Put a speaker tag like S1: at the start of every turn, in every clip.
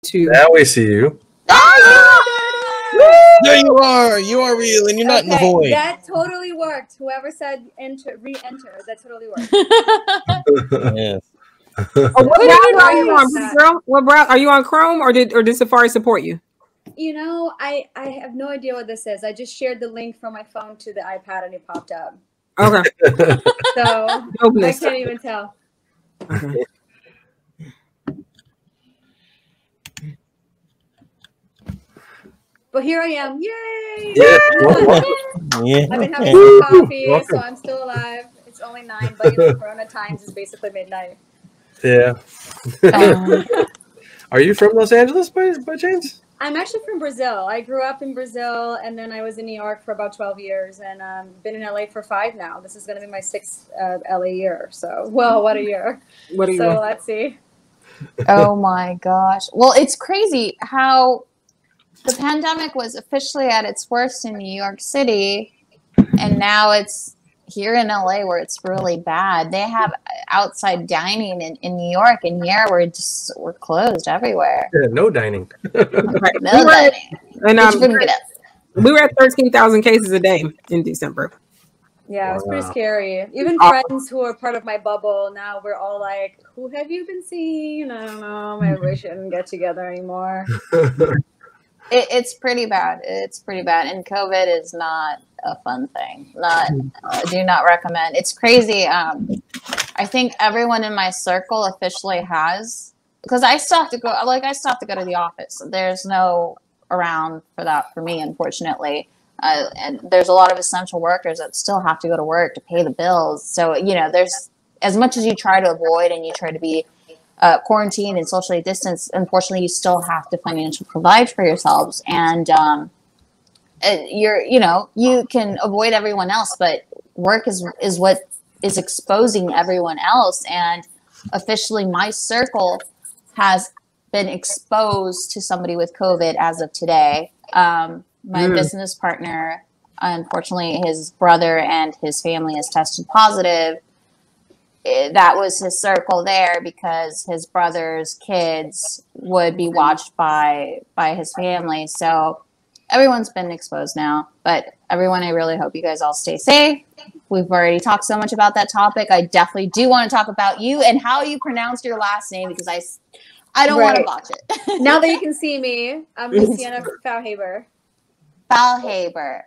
S1: to.
S2: Now we see you.
S3: There you are. You are real, and you're not in the void.
S4: That totally worked. Whoever said enter, re-enter, that totally worked.
S3: Yes.
S1: What browser are you on, pretty girl? What browser are you on? Chrome or did Safari support you?
S4: You know, I have no idea what this is. I just shared the link from my phone to the iPad and it popped up.
S1: Okay.
S4: So I can't even tell.
S1: Okay.
S4: But here I am. Yay!
S3: Yeah.
S4: I've been having some coffee, so I'm still alive. It's only 9, but you know, Corona times is basically midnight.
S2: Yeah. Are you from Los Angeles by chance?
S4: I'm actually from Brazil. I grew up in Brazil, and then I was in New York for about 12 years, and been in LA for 5 now. This is going to be my 6th LA year. So, well, what a year.
S1: What a year.
S4: So let's see.
S5: Oh my gosh. Well, it's crazy how the pandemic was officially at its worst in New York City, and now it's here in LA where it's really bad. They have outside dining in New York, and here we're closed everywhere.
S2: Yeah, no dining.
S5: No dining.
S1: And we were at 13,000 cases a day in December.
S4: Yeah, it was pretty scary. Even friends who are part of my bubble, now we're all like, who have you been seeing? I don't know. Maybe we shouldn't get together anymore.
S5: It's pretty bad. It's pretty bad. And COVID is not a fun thing. Do not recommend. It's crazy. I think everyone in my circle officially has, because I still have to go. I still have to go to the office. There's no around for that for me, unfortunately. And there's a lot of essential workers that still have to go to work to pay the bills. So there's, as much as you try to avoid and you try to be quarantined and socially distanced, unfortunately, you still have to financially provide for yourselves. And you can avoid everyone else, but work is what is exposing everyone else. And officially, my circle has been exposed to somebody with COVID as of today. My business partner, unfortunately, his brother and his family has tested positive. That was his circle there because his brother's kids would be watched by his family. So everyone's been exposed now. But everyone, I really hope you guys all stay safe. We've already talked so much about that topic. I definitely do want to talk about you and how you pronounce your last name, because I don't want to botch it.
S4: Now that you can see me, I'm Luciana Faulhaber.
S5: Faulhaber.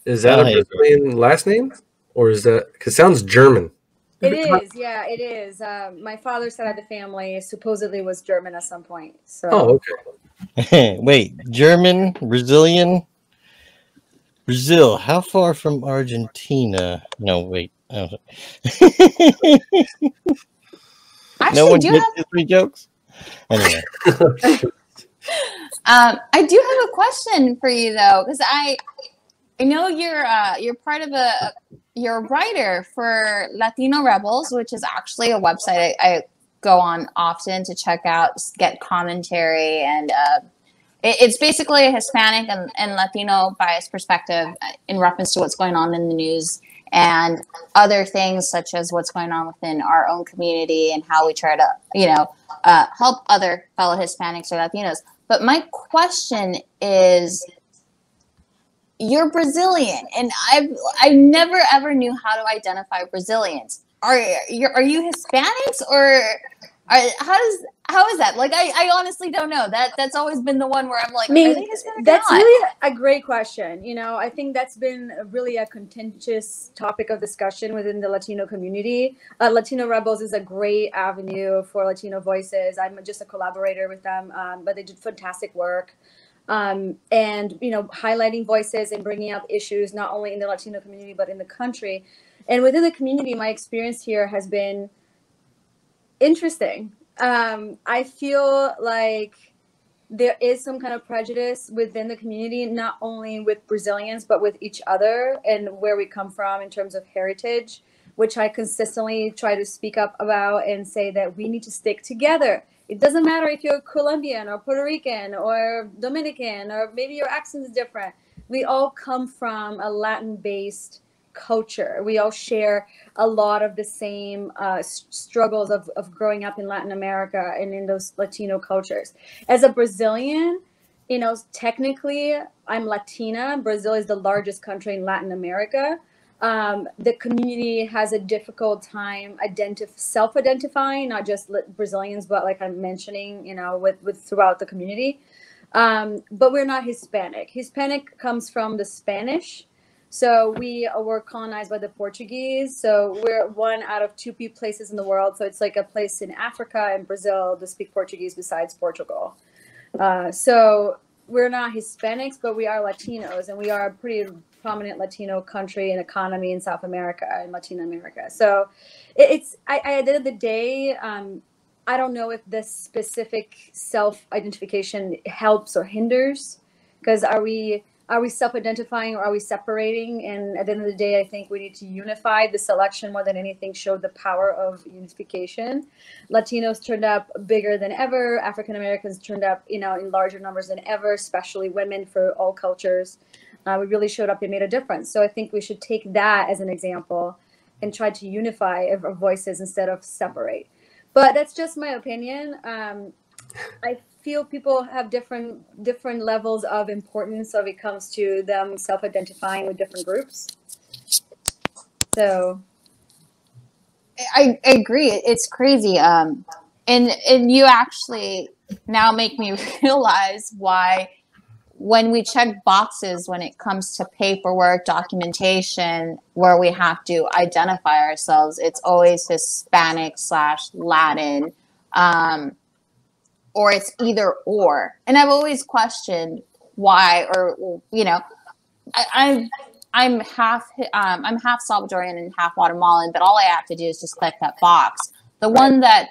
S2: Is that a Brazilian last name? Or is that, because it sounds German?
S4: It is, yeah, it is. My father's side of the family supposedly was German at some point. So.
S2: Oh, okay.
S3: Wait, German, Brazilian? Brazil, how far from Argentina? No, wait.
S5: Actually,
S3: no one gets the 3 jokes? Anyway.
S5: I do have a question for you, though, because I know you're part of you're a writer for Latino Rebels, which is actually a website I go on often to check out, just get commentary, and it's basically a Hispanic and Latino bias perspective in reference to what's going on in the news and other things such as what's going on within our own community and how we try to, help other fellow Hispanics or Latinos. But my question is, you're Brazilian, and I never ever knew how to identify Brazilians. Are you Hispanics, or how is that? Like, I honestly don't know. That's always been the one where I'm like,
S4: I mean,
S5: are they Hispanic
S4: that's
S5: or not?
S4: really a great question. I think that's been really a contentious topic of discussion within the Latino community. Latino Rebels is a great avenue for Latino voices. I'm just a collaborator with them, but they did fantastic work. And highlighting voices and bringing up issues not only in the Latino community but in the country. And within the community, my experience here has been interesting. I feel like there is some kind of prejudice within the community, not only with Brazilians but with each other and where we come from in terms of heritage, which I consistently try to speak up about and say that we need to stick together. It doesn't matter if you're Colombian or Puerto Rican or Dominican, or maybe your accent is different. We all come from a Latin-based culture. We all share a lot of the same struggles of growing up in Latin America and in those Latino cultures. As a Brazilian, you know, technically I'm Latina. Brazil is the largest country in Latin America. The community has a difficult time self-identifying, not just Brazilians, but like I'm mentioning, you know, with throughout the community. But we're not Hispanic. Hispanic comes from the Spanish. So we were colonized by the Portuguese. So we're one out of two places in the world. So it's like a place in Africa and Brazil to speak Portuguese besides Portugal. So we're not Hispanics, but we are Latinos, and we are a pretty prominent Latino country and economy in South America and Latin America. So it's at the end of the day, I don't know if this specific self-identification helps or hinders, because are we self-identifying or are we separating? And at the end of the day, I think we need to unify. This election, more than anything, showed the power of unification. Latinos turned up bigger than ever. African Americans turned up, you know, in larger numbers than ever, especially women for all cultures. We really showed up and made a difference. So I think we should take that as an example and try to unify our voices instead of separate. But that's just my opinion. I feel people have different levels of importance when it comes to them self-identifying with different groups. So
S5: I agree. It's crazy. And you actually now make me realize why when we check boxes when it comes to paperwork, documentation, where we have to identify ourselves, it's always Hispanic/Latin. Or it's either or. And I've always questioned why, or, you know, I'm half Salvadorian and half Guatemalan, but all I have to do is just click that box. The one that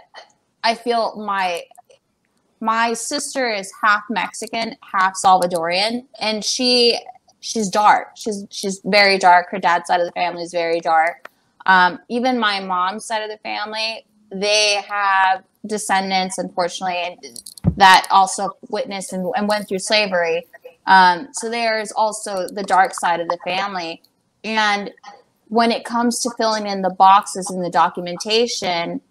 S5: I feel my sister is half Mexican, half Salvadorian, and she's dark. She's very dark. Her dad's side of the family is very dark. Even my mom's side of the family, they have descendants, unfortunately, that also witnessed and went through slavery. So there's also the dark side of the family. And when it comes to filling in the boxes in the documentation,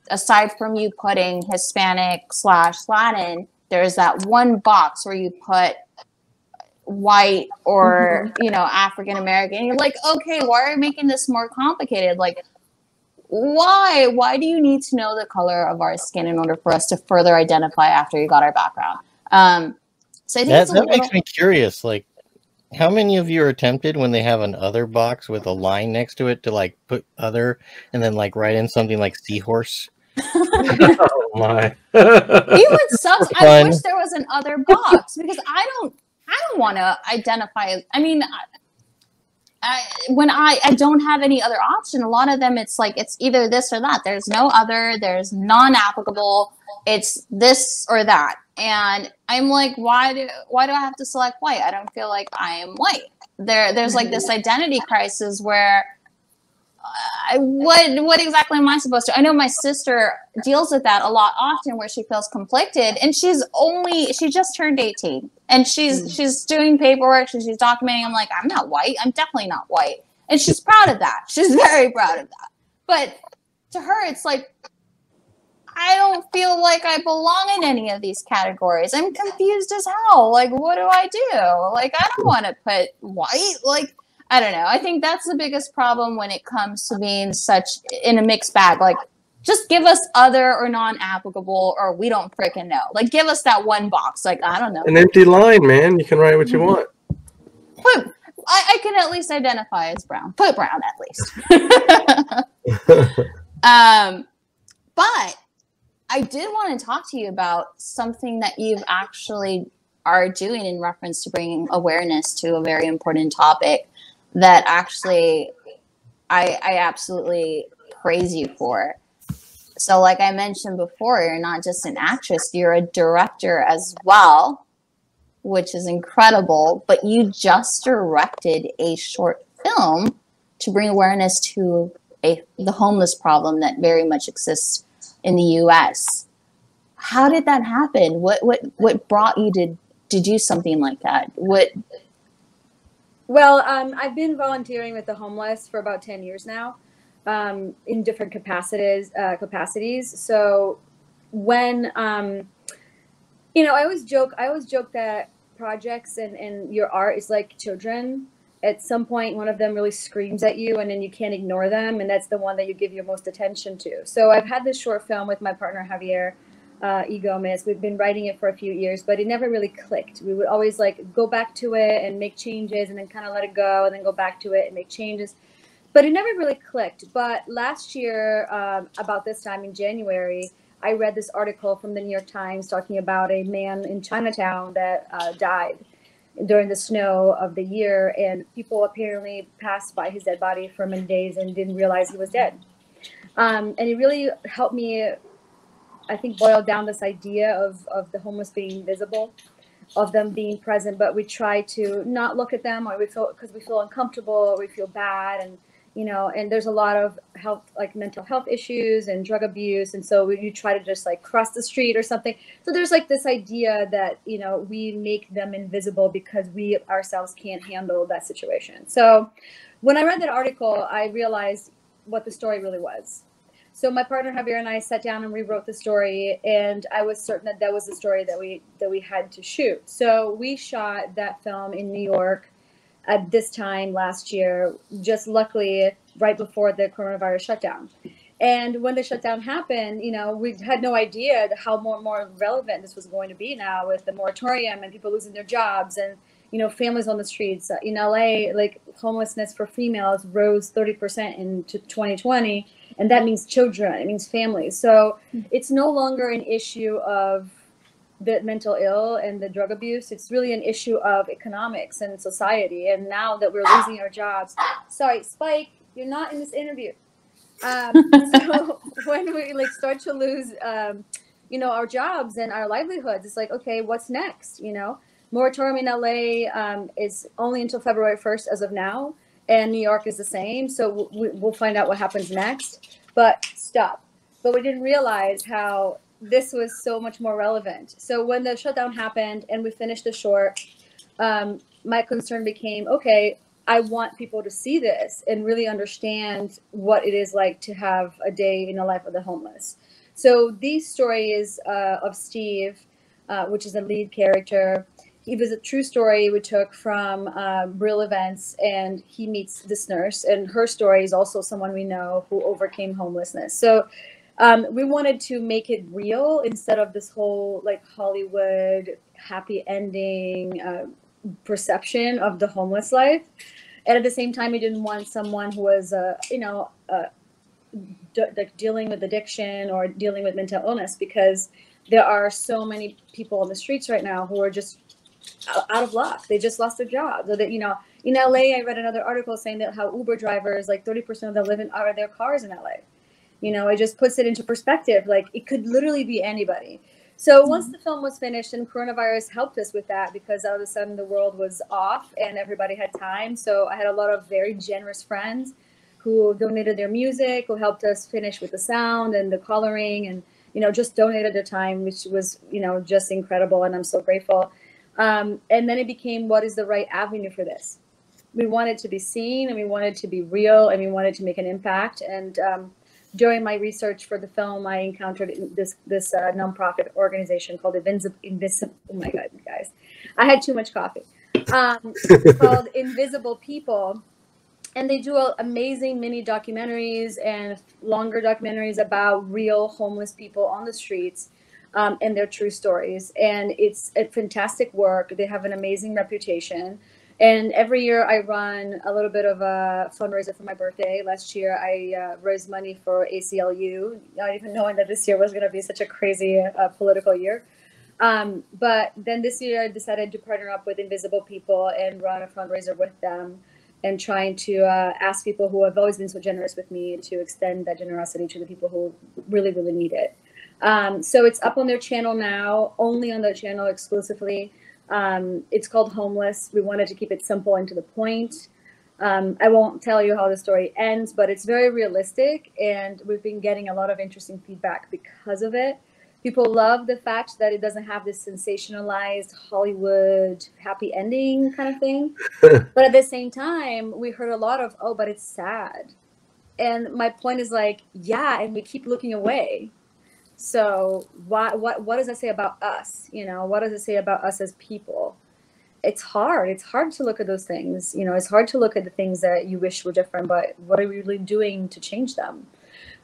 S5: aside from you putting Hispanic/Latin, there's that one box where you put white or, you know, African American. You're like, okay, why are you making this more complicated? Like, why do you need to know the color of our skin in order for us to further identify after you got our background? So I think
S3: that makes me curious. Like, how many of you are tempted when they have an other box with a line next to it to like put other and then like write in something like seahorse?
S2: Oh my!
S5: Even sucks. I wish there was an other box, because I don't want to identify. I mean, when I don't have any other option, a lot of them it's like it's either this or that. There's no other. There's non-applicable. It's this or that. And I'm like, why do I have to select white? I don't feel like I am white. There's like this identity crisis where what exactly am I supposed to? I know my sister deals with that a lot often, where she feels conflicted, and she just turned 18, and she's doing paperwork, she's documenting. I'm like, I'm not white. I'm definitely not white, and she's proud of that. She's very proud of that. But to her, it's like, I don't feel like I belong in any of these categories. I'm confused as hell. Like, what do I do? Like, I don't want to put white. Like, I don't know. I think that's the biggest problem when it comes to being such in a mixed bag. Like, just give us other or non-applicable, or we don't freaking know. Like, give us that one box. Like, I don't know.
S2: An empty line, man. You can write what you want.
S5: I can at least identify as brown. Put brown at least. But I did want to talk to you about something that you've actually are doing in reference to bringing awareness to a very important topic that actually I absolutely praise you for. So like I mentioned before, you're not just an actress, you're a director as well, which is incredible. But you just directed a short film to bring awareness to the homeless problem that very much exists in the U.S. How did that happen? What brought you to do something like that?
S4: Well, I've been volunteering with the homeless for about 10 years now, in different capacities. So when, I always joke that projects and your art is like children. At some point, one of them really screams at you, and then you can't ignore them, and that's the one that you give your most attention to. So I've had this short film with my partner Javier E. Gomez. We've been writing it for a few years, but it never really clicked. We would always like go back to it and make changes, and then kind of let it go, and then go back to it and make changes. But it never really clicked. But last year, about this time in January, I read this article from the New York Times talking about a man in Chinatown that died during the snow of the year, and people apparently passed by his dead body for many days and didn't realize he was dead. And it really helped me, I think, boil down this idea of the homeless being visible, of them being present, but we try to not look at them, or we feel uncomfortable, or we feel bad, and there's a lot of health, like mental health issues and drug abuse, and so you try to just like cross the street or something. So there's like this idea that we make them invisible because we ourselves can't handle that situation. So when I read that article, I realized what the story really was. So my partner Javier and I sat down and rewrote the story, and I was certain that that was the story that we had to shoot. So we shot that film in New York at this time last year, just luckily right before the coronavirus shutdown. And when the shutdown happened, we had no idea how more relevant this was going to be now with the moratorium and people losing their jobs and families on the streets. In LA, like homelessness for females rose 30% into 2020. And that means children, it means families. So it's no longer an issue of the mental ill and the drug abuse. It's really an issue of economics and society. And now that we're losing our jobs, sorry, Spike, you're not in this interview. So when we start to lose, our jobs and our livelihoods, it's like, okay, what's next? Moratorium in LA is only until February 1st as of now. And New York is the same. So we'll find out what happens next. But stop. But we didn't realize how this was so much more relevant. So when the shutdown happened and we finished the short, my concern became, okay, I want people to see this and really understand what it is like to have a day in the life of the homeless. So these stories of Steve, which is the lead character, he was a true story we took from real events, and he meets this nurse, and her story is also someone we know who overcame homelessness. So we wanted to make it real instead of this whole like Hollywood happy ending perception of the homeless life. And at the same time, we didn't want someone who was, dealing with addiction or dealing with mental illness, because there are so many people on the streets right now who are just out of luck. They just lost their jobs. Or that, in LA, I read another article saying that how Uber drivers, like 30% of them live out of their cars in LA. It just puts it into perspective. Like it could literally be anybody. So once the film was finished, and coronavirus helped us with that, because all of a sudden the world was off and everybody had time. So I had a lot of very generous friends who donated their music, who helped us finish with the sound and the coloring, and just donated their time, which was just incredible, and I'm so grateful. And then it became, what is the right avenue for this? We wanted to be seen, and we wanted to be real, and we wanted to make an impact. And during my research for the film, I encountered this nonprofit organization called Invisible. Oh my God, you guys! I had too much coffee. It's called Invisible People, and they do amazing mini documentaries and longer documentaries about real homeless people on the streets. And their true stories. And it's a fantastic work. They have an amazing reputation. And every year I run a little bit of a fundraiser for my birthday. Last year I raised money for ACLU, not even knowing that this year was going to be such a crazy political year. But then this year I decided to partner up with Invisible People and run a fundraiser with them, and trying to ask people who have always been so generous with me to extend that generosity to the people who really, really need it. So it's up on their channel now, only on their channel exclusively. It's called Homeless. We wanted to keep it simple and to the point. I won't tell you how the story ends, but it's very realistic, and we've been getting a lot of interesting feedback because of it. People love the fact that it doesn't have this sensationalized Hollywood happy ending kind of thing. But at the same time, we heard a lot of, oh, but it's sad. And my point is like, yeah, and we keep looking away. So what does that say about us? You know, what does it say about us as people? It's hard. It's hard to look at those things. You know, it's hard to look at the things that you wish were different, but what are we really doing to change them?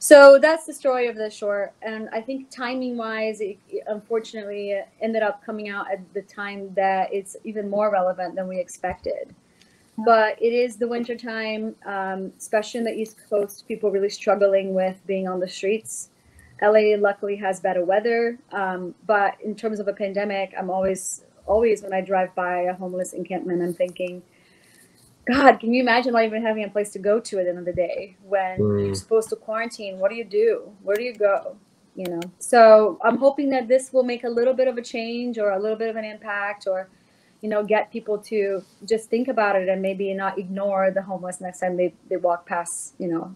S4: So that's the story of the short. And I think timing wise, it unfortunately ended up coming out at the time that it's even more relevant than we expected. But it is the winter time, especially in the East Coast, people really struggling with being on the streets. LA luckily has better weather. But in terms of a pandemic, I'm always when I drive by a homeless encampment, I'm thinking, God, can you imagine not even having a place to go to at the end of the day when you're supposed to quarantine? What do you do? Where do you go? You know, so I'm hoping that this will make a little bit of a change or a little bit of an impact, or, you know, get people to just think about it and maybe not ignore the homeless next time they walk past, you know,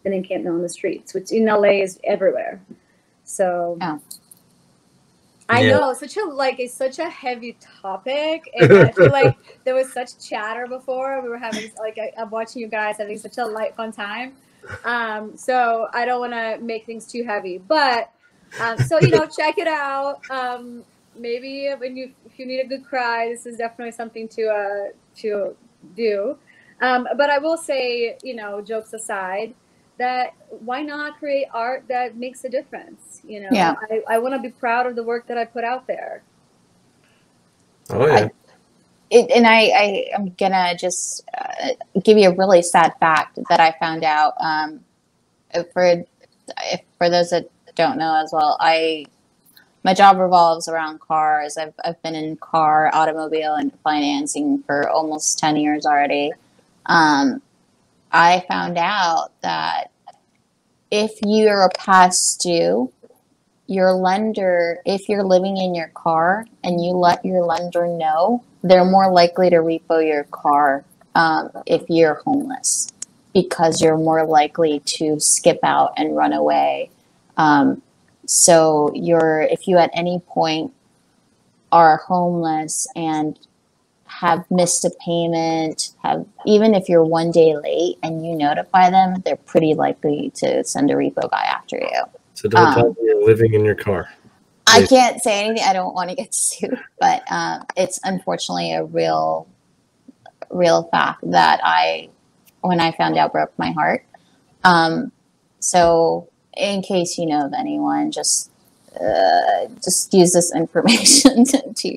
S4: an encampment on the streets, which in LA is everywhere. So I know it's such a heavy topic, and I feel like there was such chatter before. We were having I'm watching you guys having such a light, fun time. So I don't want to make things too heavy, but so you know, check it out. Maybe if you need a good cry, this is definitely something to do. But I will say, you know, jokes aside, that why not create art that makes a difference? You know, I want to be proud of the work that I put out there.
S2: Oh yeah.
S5: I'm gonna just give you a really sad fact that I found out. For those that don't know as well, my job revolves around cars. I've been in car, automobile, and financing for almost 10 years already. I found out that if you're past due, your lender, if you're living in your car and you let your lender know, they're more likely to repo your car if you're homeless, because you're more likely to skip out and run away. So if you at any point are homeless and have missed a payment, even if you're 1 day late and you notify them, they're pretty likely to send a repo guy after you.
S2: So don't tell me you're living in your car.
S5: I can't say anything. I don't want to get sued, but it's unfortunately a real fact that when I found out, broke my heart. So in case you know of anyone, just use this information to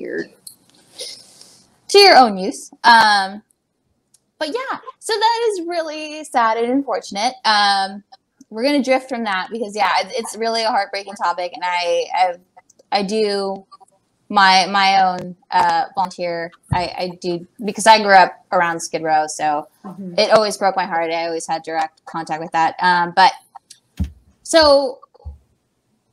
S5: your own use. But yeah, so that is really sad and unfortunate. We're gonna drift from that because it's really a heartbreaking topic, and I do my own volunteer. I do, because I grew up around Skid Row, so it always broke my heart. I always had direct contact with that. But so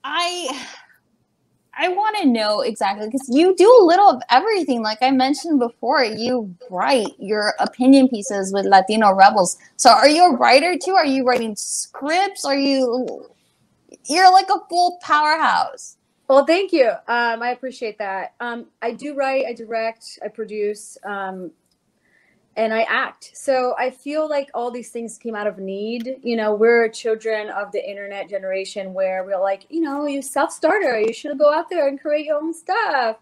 S5: I want to know exactly, because you do a little of everything. Like I mentioned before, you write your opinion pieces with Latino Rebels. So are you a writer too? Are you writing scripts? You're like a full powerhouse.
S4: Well, thank you. I appreciate that. I do write, I direct, I produce, and I act. So I feel like all these things came out of need. You know, we're children of the internet generation where we're like, you know, you self-starter, you should go out there and create your own stuff.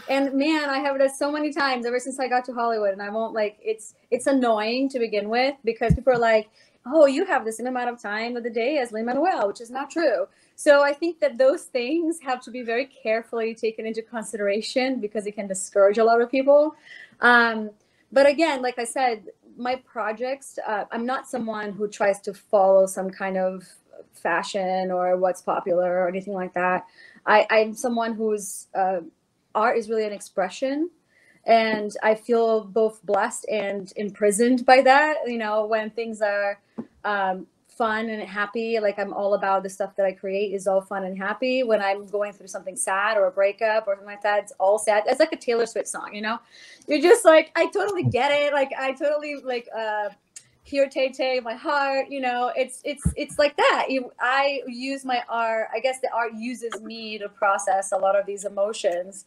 S4: And man, I have it so many times ever since I got to Hollywood, and I won't it's annoying to begin with, because people are like, oh, you have the same amount of time of the day as Lin-Manuel, which is not true. So I think that those things have to be very carefully taken into consideration, because it can discourage a lot of people. But again, like I said, my projects, I'm not someone who tries to follow some kind of fashion or what's popular or anything like that. I'm someone whose art is really an expression. And I feel both blessed and imprisoned by that. You know, when things are fun and happy, like I'm all about the stuff that I create is all fun and happy. When I'm going through something sad or a breakup or something like that, it's all sad. It's like a Taylor Swift song, you know? You're just like, I totally get it. Like I totally here, Tay, my heart, you know, it's like that. I use my art. I guess the art uses me to process a lot of these emotions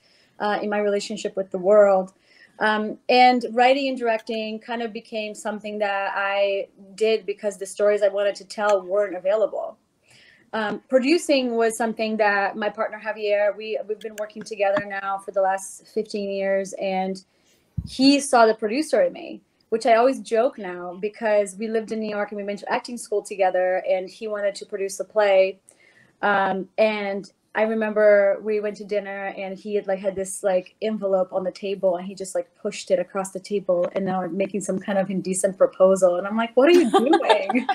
S4: in my relationship with the world. And writing and directing kind of became something that I did because the stories I wanted to tell weren't available. Producing was something that my partner Javier, we've been working together now for the last 15 years, and he saw the producer in me, which I always joke now because we lived in New York and we went to acting school together, and he wanted to produce a play. And I remember we went to dinner and he had this envelope on the table, and he just pushed it across the table, and now I'm making some kind of indecent proposal. And I'm like, what are you doing?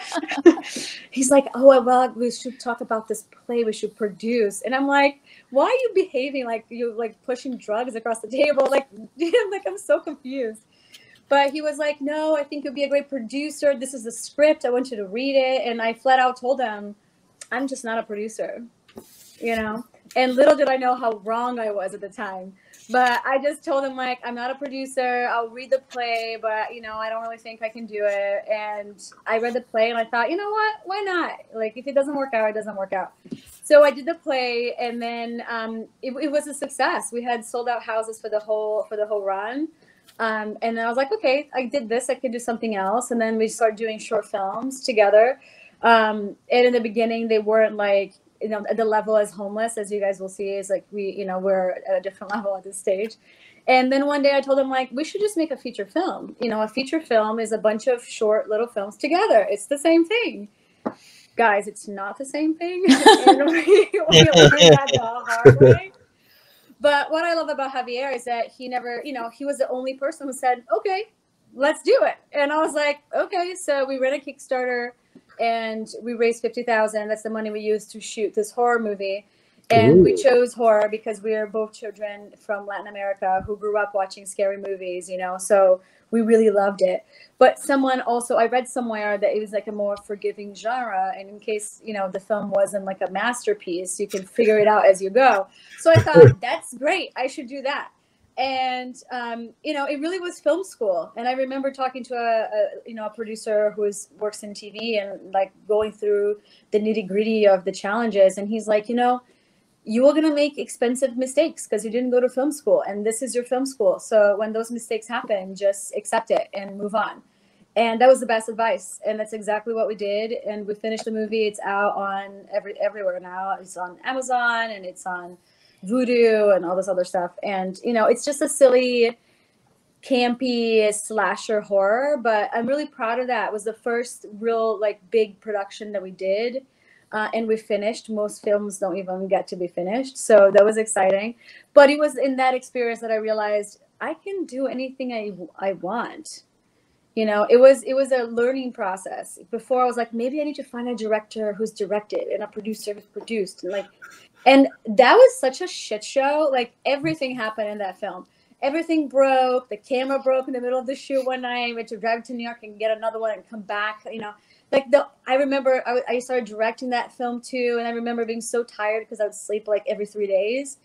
S4: He's like, oh, well, we should talk about this play we should produce. And I'm like, why are you behaving like you pushing drugs across the table? I'm so confused. But he was like, no, I think you'll be a great producer. This is the script. I want you to read it. And I flat out told him, I'm just not a producer, you know? And little did I know how wrong I was at the time. But I just told him, I'm not a producer. I'll read the play, but, I don't really think I can do it. And I read the play and I thought, you know what? Why not? If it doesn't work out, it doesn't work out. So I did the play, and then it was a success. We had sold out houses for the whole run. And then I was like, okay, I did this. I could do something else. And then we started doing short films together. And in the beginning, they weren't at the level as Homeless, as you guys will see, is we're at a different level at this stage. And then one day I told him, we should just make a feature film. A feature film is a bunch of short little films together. It's the same thing. Guys, it's not the same thing. And we learned that the hard way. But what I love about Javier is that he never, he was the only person who said, okay, let's do it. And I was like, okay. So we ran a Kickstarter and we raised $50,000. That's the money we used to shoot this horror movie. And we chose horror because we are both children from Latin America who grew up watching scary movies, so we really loved it. But I read somewhere that it was a more forgiving genre. And in case, the film wasn't a masterpiece, you can figure it out as you go. So I thought, that's great. I should do that. And, it really was film school. And I remember talking to a producer who works in TV and going through the nitty gritty of the challenges. And he's like, you are going to make expensive mistakes because you didn't go to film school, and this is your film school. So when those mistakes happen, just accept it and move on. And that was the best advice. And that's exactly what we did. And we finished the movie. It's out on everywhere now. It's on Amazon and it's on Voodoo and all this other stuff. And, it's just a silly, campy slasher horror, but I'm really proud of that. It was the first real big production that we did. And we finished. Most films don't even get to be finished. So that was exciting. But it was in that experience that I realized I can do anything I want. It was a learning process. Before I was like, maybe I need to find a director who's directed and a producer who's produced. And that was such a shit show. Everything happened in that film. Everything broke. The camera broke in the middle of the shoot one night. We had to drive to New York and get another one and come back, I remember I started directing that film too, and I remember being so tired because I would sleep every 3 days,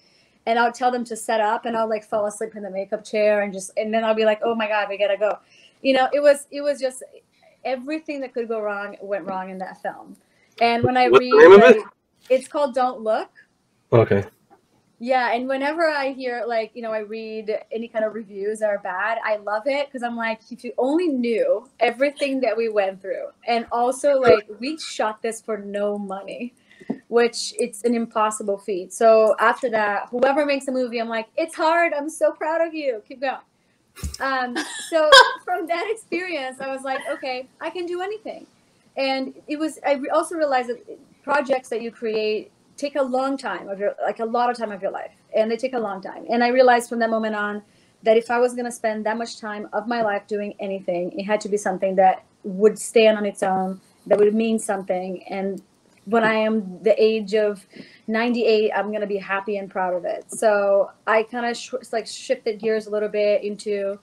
S4: and I would tell them to set up, and I'll fall asleep in the makeup chair and then I'll be like, oh my God, we gotta go. It was just everything that could go wrong went wrong in that film. And when I read, it's called Don't Look.
S2: Okay.
S4: Yeah, and whenever I hear I read any kind of reviews that are bad, I love it because I'm like, if you only knew everything that we went through, and also we shot this for no money, which it's an impossible feat. So after that, whoever makes a movie, I'm like, it's hard. I'm so proud of you. Keep going. So from that experience, I was like, okay, I can do anything. And I also realized that projects that you create take a long time of a lot of time of your life, and they take a long time. And I realized from that moment on that if I was going to spend that much time of my life doing anything, it had to be something that would stand on its own, that would mean something. And when I am the age of 98, I'm going to be happy and proud of it. So I kind of shifted gears a little bit into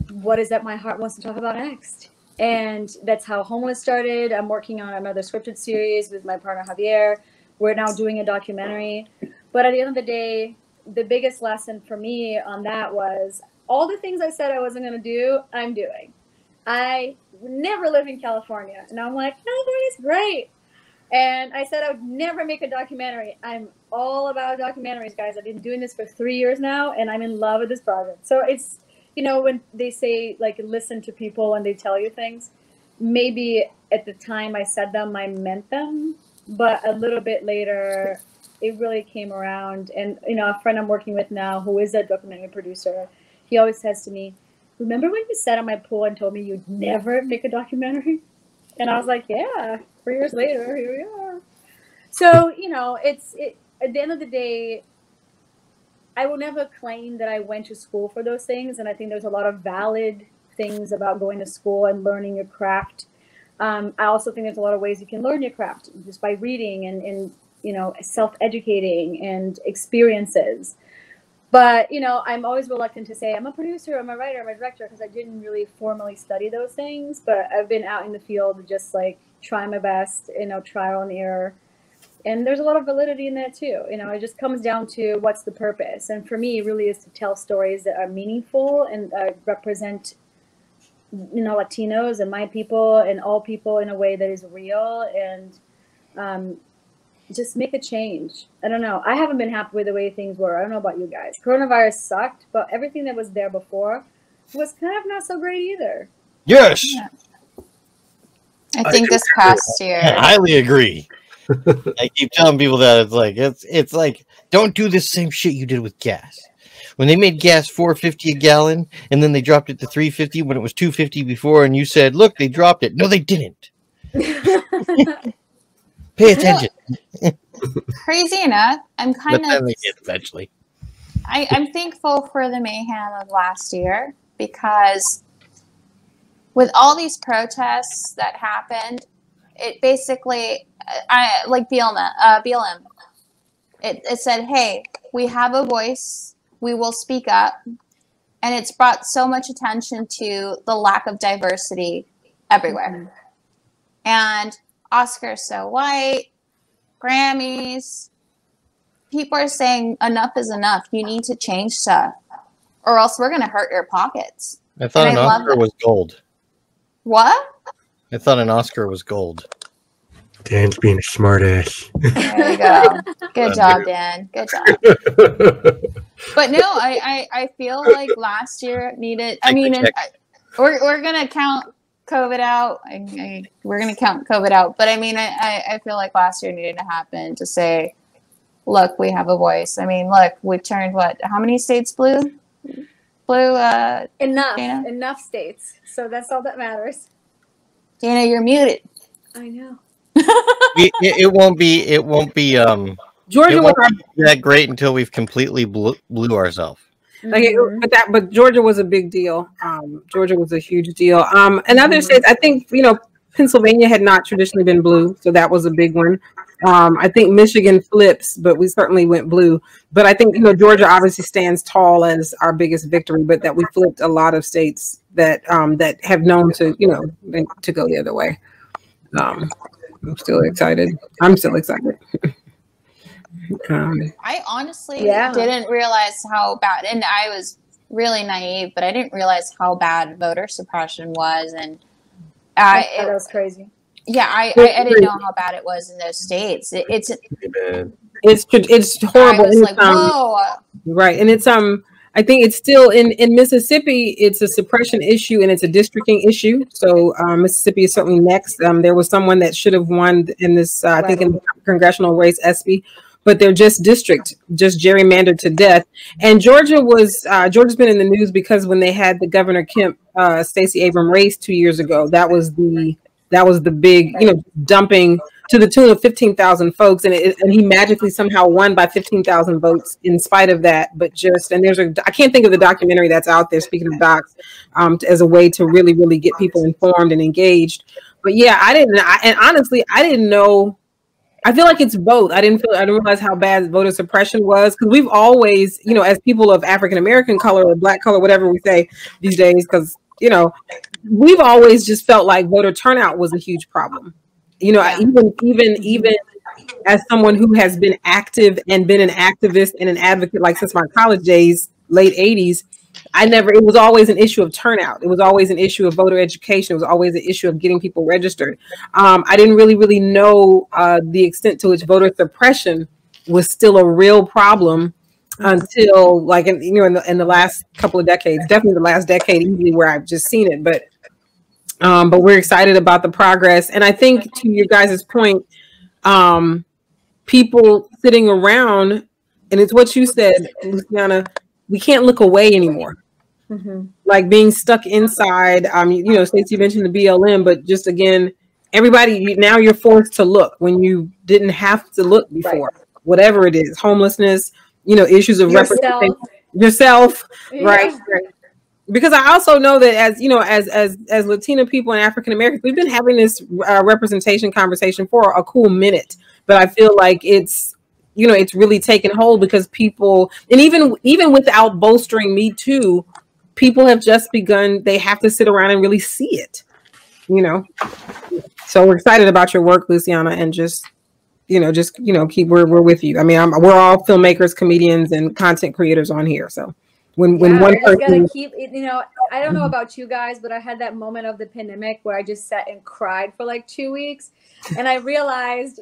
S4: what is that my heart wants to talk about next. And that's how Homeless started. I'm working on another scripted series with my partner Javier. We're now doing a documentary. But at the end of the day, the biggest lesson for me on that was all the things I said I wasn't going to do, I'm doing. I never lived in California. And I'm like, California's great. And I said I would never make a documentary. I'm all about documentaries, guys. I've been doing this for 3 years now, and I'm in love with this project. So it's, you know, when they say, like, listen to people when they tell you things, maybe at the time I said them, I meant them. But a little bit later, it really came around. And, you know, a friend I'm working with now who is a documentary producer, he always says to me, remember when you sat on my pool and told me you'd never make a documentary? And I was like, yeah, 3 years later, here we are. So, you know, at the end of the day, I will never claim that I went to school for those things. And I think there's a lot of valid things about going to school and learning your craft. I also think there's a lot of ways you can learn your craft just by reading and you know, self-educating and experiences. But, you know, I'm always reluctant to say I'm a producer, I'm a writer, I'm a director, because I didn't really formally study those things. But I've been out in the field just like trying my best, you know, trial and error. And there's a lot of validity in that too. You know, it just comes down to what's the purpose. And for me, it really is to tell stories that are meaningful and represent, you know, Latinos and my people and all people in a way that is real and just make a change. I don't know. I haven't been happy with the way things were. I don't know about you guys. Coronavirus sucked, but everything that was there before was kind of not so great either.
S3: Yes.
S5: Yeah. I think this past year.
S3: I highly agree. I keep telling people that it's like don't do the same shit you did with gas. When they made gas $4.50 a gallon and then they dropped it to $3.50 when it was $2.50 before, and you said, "Look, they dropped it." No, they didn't. Pay attention.
S5: Crazy enough, I'm kind of
S3: eventually.
S5: I'm thankful for the mayhem of last year, because with all these protests that happened, it basically, I like BLM. It said, "Hey, we have a voice. We will speak up," and it's brought so much attention to the lack of diversity everywhere. Mm-hmm. And Oscars so white, Grammys, people are saying enough is enough. You need to change stuff, or else we're going to hurt your pockets.
S3: I thought an Oscar was gold.
S5: What?
S3: I thought an Oscar was gold.
S2: Dan's being a smart ass.
S5: There you go. Good job, Dan. Good job. But no, I feel like last year needed. I mean, we're gonna count COVID out. We're gonna count COVID out. But I mean, I feel like last year needed to happen to say, look, we have a voice. I mean, look, we turned what? How many states blue? Enough.
S4: Dana? Enough states. So that's all that matters.
S5: Dana, you're muted.
S4: I know.
S3: It won't be Georgia won't be that great until we've completely blew ourselves.
S1: Like, but Georgia was a big deal. Georgia was a huge deal. And other states, I think, you know, Pennsylvania had not traditionally been blue, so that was a big one. I think Michigan flips, but we certainly went blue. But I think, you know, Georgia obviously stands tall as our biggest victory, but that we flipped a lot of states that that have known to, you know, to go the other way. I'm still excited. I'm still excited.
S5: I honestly didn't realize how bad, and I was really naive, but I didn't realize how bad voter suppression was, and
S4: that was crazy.
S5: Yeah, I didn't know how bad it was in those states. It's
S1: horrible.
S5: I was like, whoa.
S1: Right, and it's I think it's still in Mississippi. It's a suppression issue and it's a districting issue. So Mississippi is certainly next. There was someone that should have won in this, I think, in the congressional race, Espy, but they're just gerrymandered to death. And Georgia's been in the news because when they had the Governor Kemp, Stacey Abrams race 2 years ago, that was the big, you know, dumping to the tune of 15,000 folks, and he magically somehow won by 15,000 votes in spite of that. But I can't think of the documentary that's out there, speaking of docs, as a way to really, really get people informed and engaged. But yeah, and honestly, I didn't know. I feel like it's both. I didn't realize how bad voter suppression was, because we've always, you know, as people of African American color or Black color, whatever we say these days, because, you know, we've always just felt like voter turnout was a huge problem. You know, even as someone who has been active and been an activist and an advocate, like since my college days, late 80s, it was always an issue of turnout. It was always an issue of voter education. It was always an issue of getting people registered. I didn't really know the extent to which voter suppression was still a real problem until like, in the last couple of decades, definitely the last decade, easily, where I've just seen it. But we're excited about the progress. And I think, to your guys' point, people sitting around, and it's what you said, Luciana, we can't look away anymore. Like being stuck inside. Stacey mentioned the BLM, but just again, everybody, now you're forced to look when you didn't have to look before. Right. Whatever it is, homelessness, issues of representation, yourself, right? Because I also know that as Latina people and African Americans, we've been having this representation conversation for a cool minute, but I feel like it's really taken hold, because people, and even without bolstering Me Too, people have just begun, they have to sit around and really see it, So we're excited about your work, Luciana, and just keep, we're with you. I mean, we're all filmmakers, comedians, and content creators on here. So when one person
S4: gotta keep, I don't know about you guys, but I had that moment of the pandemic where I just sat and cried for like 2 weeks, and I realized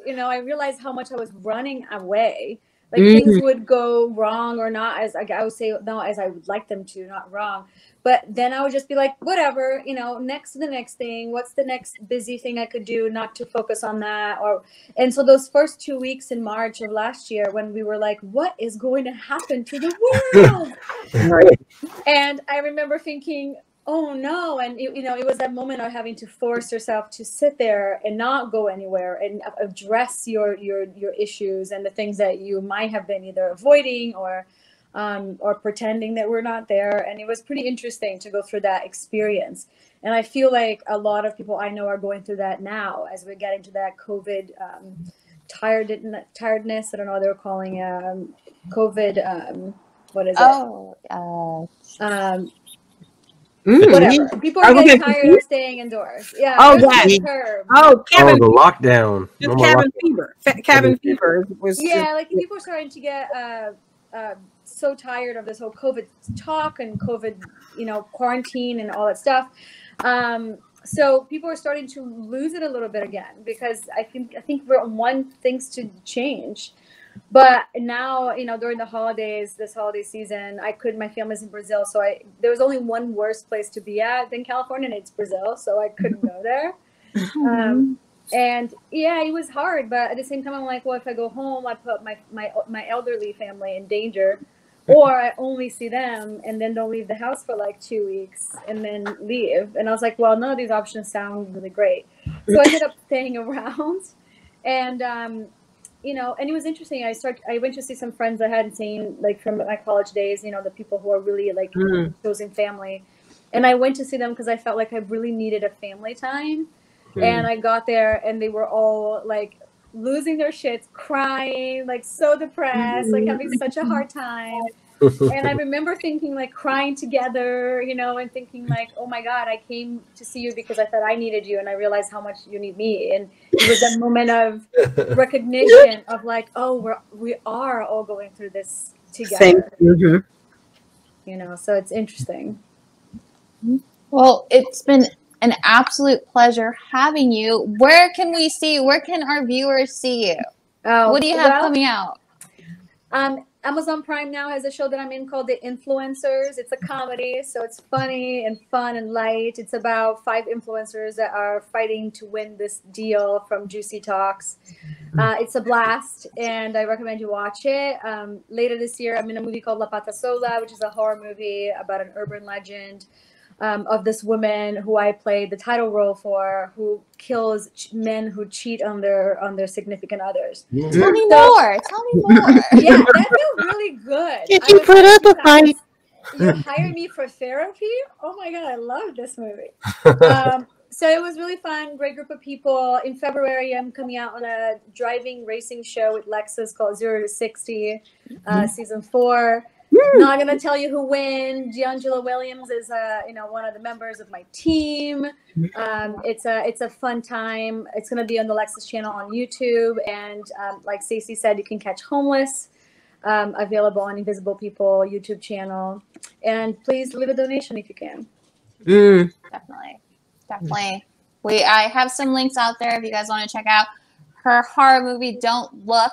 S4: how much I was running away. Like things would go wrong, or not as I would say, not as I would like them to, not wrong. But then I would just be like, whatever, next to the next thing. What's the next busy thing I could do, not to focus on that? And so those first 2 weeks in March of last year, when we were like, what is going to happen to the world?
S1: Right.
S4: And I remember thinking, oh no. And it was that moment of having to force yourself to sit there and not go anywhere and address your issues and the things that you might have been either avoiding or pretending that we're not there. And it was pretty interesting to go through that experience. And I feel like a lot of people I know are going through that now as we're getting to that COVID tiredness. I don't know what they were calling COVID. What is it? Whatever. People are getting tired of staying indoors. Yeah.
S1: Oh,
S2: cabin. The lockdown.
S1: Just cabin fever. Cabin fever was.
S4: Yeah, like people are starting to get so tired of this whole COVID talk and COVID, quarantine and all that stuff. So people are starting to lose it a little bit again, because I think we're on things to change. But now, during the holidays, this holiday season, my family's in Brazil, so there was only one worse place to be at than California, and it's Brazil, so I couldn't go there. And yeah, it was hard, but at the same time, I'm like, well, if I go home, I put my elderly family in danger, or I only see them and then don't leave the house for like 2 weeks and then leave. And I was like, well, none of these options sound really great. So I ended up staying around, and and it was interesting. I went to see some friends I hadn't seen, like from my college days, the people who are really like chosen family. And I went to see them because I felt like I really needed a family time. And I got there and they were all like losing their shits, crying, like so depressed, like having such a hard time. And I remember thinking, like, crying together, and thinking like, oh my God, I came to see you because I thought I needed you, and I realized how much you need me. And it was that moment of recognition of like, oh, we are all going through this together. So it's interesting.
S5: Well, it's been an absolute pleasure having you. Where can our viewers see you? What do you have coming out?
S4: Amazon Prime now has a show that I'm in called The Influencers. It's a comedy, so it's funny and fun and light. It's about 5 influencers that are fighting to win this deal from Juicy Talks. It's a blast, and I recommend you watch it. Later this year, I'm in a movie called La Pata Sola, which is a horror movie about an urban legend of this woman who I played the title role for, who kills men who cheat on their significant others.
S5: Tell me more.
S4: Yeah, that felt really good.
S3: Did you put up a fight?
S4: You hired me for therapy? Oh my God, I love this movie. So it was really fun. Great group of people. In February, I'm coming out on a driving racing show with Lexus called 0 to 60, season 4. Not gonna tell you who wins. D'Angelo Williams is one of the members of my team. It's a fun time. It's gonna be on the Lexus channel on YouTube, and like Stacey said, you can catch Homeless available on Invisible People YouTube channel. And please leave a donation if you can.
S5: Definitely. I have some links out there if you guys want to check out her horror movie Don't Look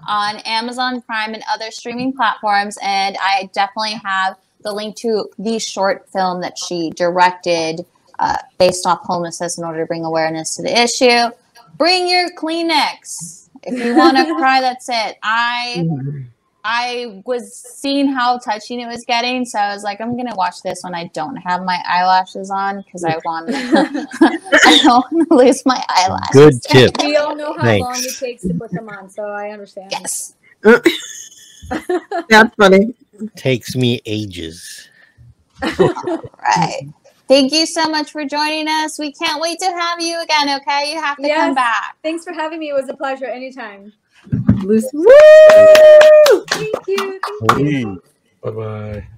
S5: on Amazon Prime and other streaming platforms. And I definitely have the link to the short film that she directed based off homelessness in order to bring awareness to the issue. Bring your Kleenex. If you want to cry, that's it. I was seeing how touching it was getting, so I was like, I'm gonna watch this when I don't have my eyelashes on because I don't want to lose my eyelashes.
S3: Good tip.
S4: We all know how long it takes to put them on, so I understand.
S5: Yes.
S1: That's funny.
S3: Takes me ages.
S5: Right. Thank you so much for joining us. We can't wait to have you again, okay? You have to come back.
S4: Thanks for having me. It was a pleasure anytime.
S1: Lucy. Woo!
S4: Thank you.
S2: Bye-bye.